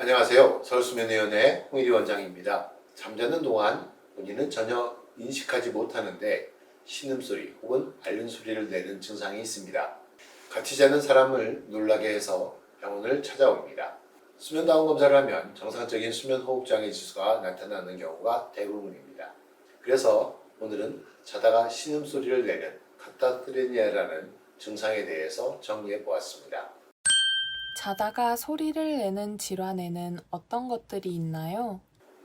안녕하세요. 서울수면위원회 홍일희 원장입니다. 잠자는 동안 본인은 전혀 인식하지 못하는데 신음소리 혹은 앓는 소리를 내는 증상이 있습니다. 같이 자는 사람을 놀라게 해서 병원을 찾아옵니다. 수면다운 검사를 하면 정상적인 수면호흡장애 지수가 나타나는 경우가 대부분입니다. 그래서 오늘은 자다가 신음소리를 내는 카타스레니아라는 증상에 대해서 정리해 보았습니다. 자다가 소리를 내는 질환에는 어떤 것들이 있나요?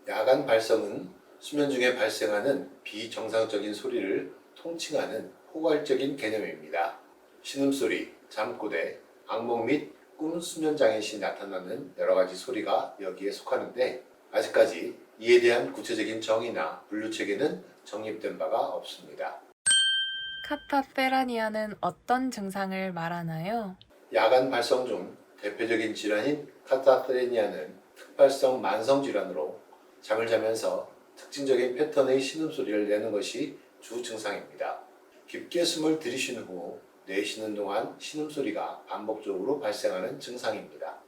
야간 발성은 수면 중에 발생하는 비정상적인 소리를 통칭하는 포괄적인 개념입니다. 신음소리, 잠꼬대, 악몽 및 꿈 수면장애 시 나타나는 여러가지 소리가 여기에 속하는데 아직까지 이에 대한 구체적인 정의나 분류체계는 정립된 바가 없습니다. 카타세라니아는 어떤 증상을 말하나요? 야간 발성 중 대표적인 질환인 카타스레니아는 특발성 만성질환으로 잠을 자면서 특징적인 패턴의 신음소리를 내는 것이 주 증상입니다. 깊게 숨을 들이쉬는 후 내쉬는 동안 신음소리가 반복적으로 발생하는 증상입니다.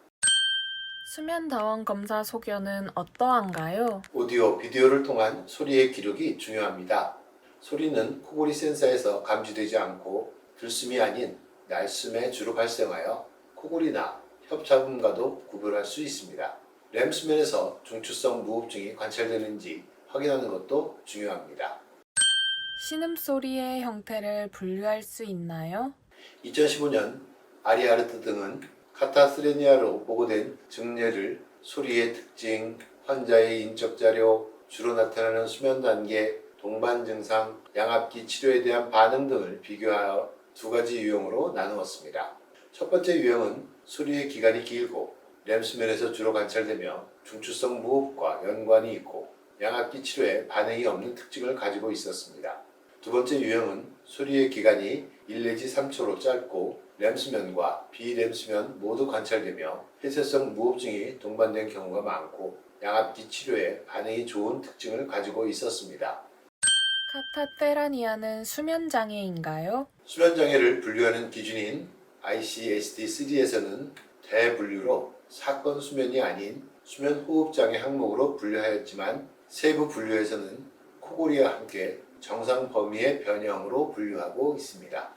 수면다원 검사 소견은 어떠한가요? 오디오, 비디오를 통한 소리의 기록이 중요합니다. 소리는 코골이 센서에서 감지되지 않고 들숨이 아닌 날숨에 주로 발생하여 코골이나 협착음과도 구별할 수 있습니다. 렘 수면에서 중추성 무호흡증이 관찰되는지 확인하는 것도 중요합니다. 신음소리의 형태를 분류할 수 있나요? 2015년 아리아르트 등은 카타스레니아로 보고된 증례를 소리의 특징, 환자의 인적 자료, 주로 나타나는 수면 단계, 동반 증상, 양압기 치료에 대한 반응 등을 비교하여 두 가지 유형으로 나누었습니다. 첫 번째 유형은 소리의 기간이 길고 렘 수면에서 주로 관찰되며 중추성 무호흡과 연관이 있고 양압기 치료에 반응이 없는 특징을 가지고 있었습니다. 두 번째 유형은 소리의 기간이 1 내지 3초로 짧고 렘 수면과 비렘 수면 모두 관찰되며 폐쇄성 무호흡증이 동반된 경우가 많고 양압기 치료에 반응이 좋은 특징을 가지고 있었습니다. 카타세라니아는 수면장애인가요? 수면장애를 분류하는 기준인 ICSD-3에서는 대분류로 사건 수면이 아닌 수면호흡장애 항목으로 분류하였지만 세부 분류에서는 코골이와 함께 정상 범위의 변형으로 분류하고 있습니다.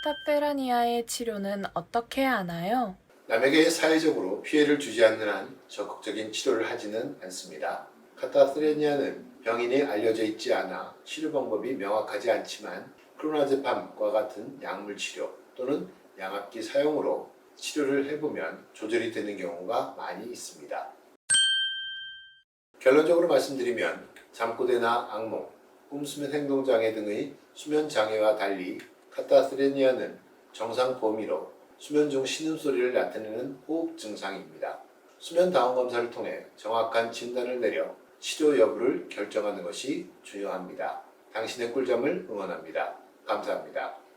카타세라니아의 치료는 어떻게 하나요? 남에게 사회적으로 피해를 주지 않는 한 적극적인 치료를 하지는 않습니다. 카타스레니아는 병인이 알려져 있지 않아 치료 방법이 명확하지 않지만 클로나제팜과 같은 약물 치료 또는 양압기 사용으로 치료를 해보면 조절이 되는 경우가 많이 있습니다. 결론적으로 말씀드리면 잠꼬대나 악몽, 꿈수면 행동장애 등의 수면장애와 달리 카타스레니아는 정상 범위로 수면 중 신음소리를 나타내는 호흡 증상입니다. 수면 다운 검사를 통해 정확한 진단을 내려 치료 여부를 결정하는 것이 중요합니다. 당신의 꿀잠을 응원합니다. 감사합니다.